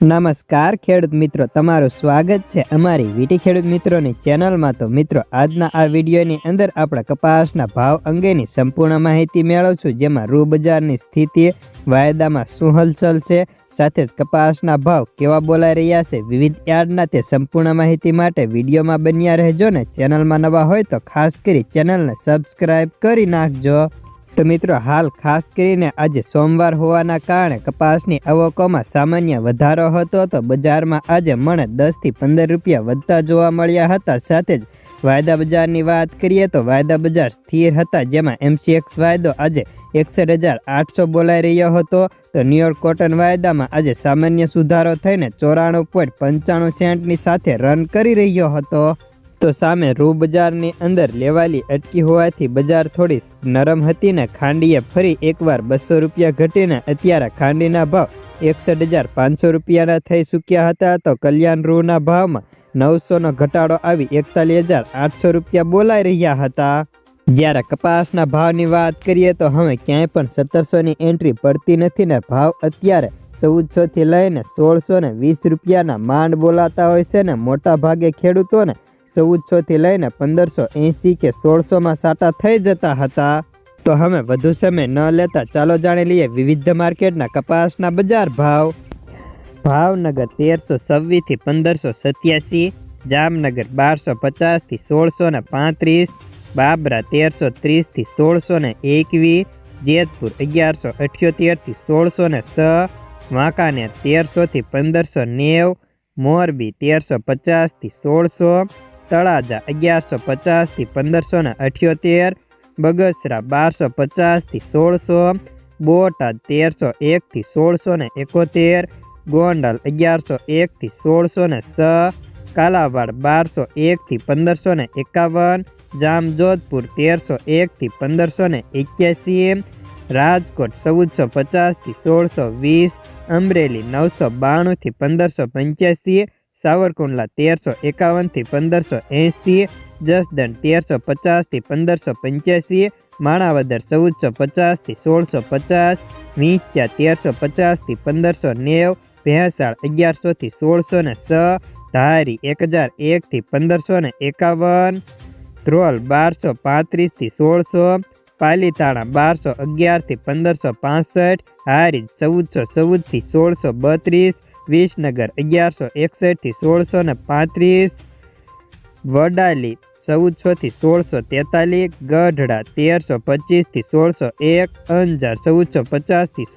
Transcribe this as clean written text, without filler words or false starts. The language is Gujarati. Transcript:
નમસ્કાર ખેડૂત મિત્રો, તમારું સ્વાગત છે અમારી વીટી ખેડૂત મિત્રોની ચેનલમાં। તો મિત્રો, આજના આ વિડીયોની અંદર આપણે કપાસના ભાવ અંગેની સંપૂર્ણ માહિતી મેળવશું, જેમાં રૂ બજારની સ્થિતિ, વાયદામાં શું હલચલ છે, સાથે જ કપાસના ભાવ કેવા બોલાઈ રહ્યા છે વિવિધ યાર્ડના, તે સંપૂર્ણ માહિતી માટે વિડીયોમાં બન્યા રહેજો ને ચેનલમાં નવા હોય તો ખાસ કરી ચેનલને સબસ્ક્રાઈબ કરી નાખજો। તો મિત્રો, હાલ ખાસ કરીને આજે સોમવાર હોવાના કારણે કપાસની આવકોમાં સામાન્ય વધારો હતો, તો બજારમાં આજે મણ 10 થી 15 રૂપિયા વધતા જોવા મળ્યા હતા। સાથે જ વાયદા બજારની વાત કરીએ તો વાયદા બજાર સ્થિર હતા, જેમાં MCX વાયદો આજે 61,800 બોલાઈ રહ્યો હતો, તો ન્યુયોર્ક કોટન વાયદામાં આજે સામાન્ય સુધારો થઈને 94.95 સેન્ટની સાથે રન કરી રહ્યો હતો। તો સામે રૂ બજારની અંદર લેવાલી અટકી હોવાથી બજાર થોડી નરમ હતી ને ખાંડીએ ફરી એકવાર 200 રૂપિયા ઘટીને અત્યારે ખાંડીના ભાવ 61,500 રૂપિયાના થઈ ચૂક્યા હતા, તો કલ્યાણ રૂના ભાવમાં 900નો ઘટાડો આવી 41,800 રૂપિયા બોલાઈ રહ્યા હતા। જ્યારે કપાસના ભાવની વાત કરીએ તો હવે ક્યાંય પણ 1700ની એન્ટ્રી પડતી નથી ને ભાવ અત્યારે 1400 થી લઈને 1620 રૂપિયાના માંડ બોલાતા હોય છે ને મોટા ભાગે ખેડૂતોને 1400 થી લઈને 1580 કે 1600માં સાટા થઈ જતા હતા। તો હવે વધુ સમય ન લેતા ચાલો જાણી લઈએ વિવિધ માર્કેટના કપાસના બજાર ભાવ। ભાવનગર 1326 થી 1587, જામનગર 1250 થી 1635, બાબરા 1330 થી 1621, જેતપુર 1178 થી 1606, વાંકાનેર 1300 થી 1590, મોરબી 1350 થી 1600, તળાજા 1150 થી 1578, બગસરા 1250 થી 1600, બોટાદ 1301 થી 1671, ગોંડલ 1101 થી 1606, કાલાવાડ 1201 થી 1551, જામજોધપુર 1301 થી 1581, રાજકોટ 1450 થી 1620, અમરેલી 992 થી 1585, સાવરકુંડલા 1351 થી 1580, જસદણ 1350 થી 1585, માણાવદર 1450 થી 1650, વિંછિયા 1350 થી 1590, ભેંસાળ 1100 થી 1606, ધારી 1001 થી 1551, ધ્રોલ 1235 થી 1600, પાલીતાણા 1211 થી 1565, હારીજ 1414 થી 1632, વિસનગર 1161 થી 1635, વડાલી 1400 થી 1643, ગઢડા 1325 થી 1601, અંજાર 1450 થી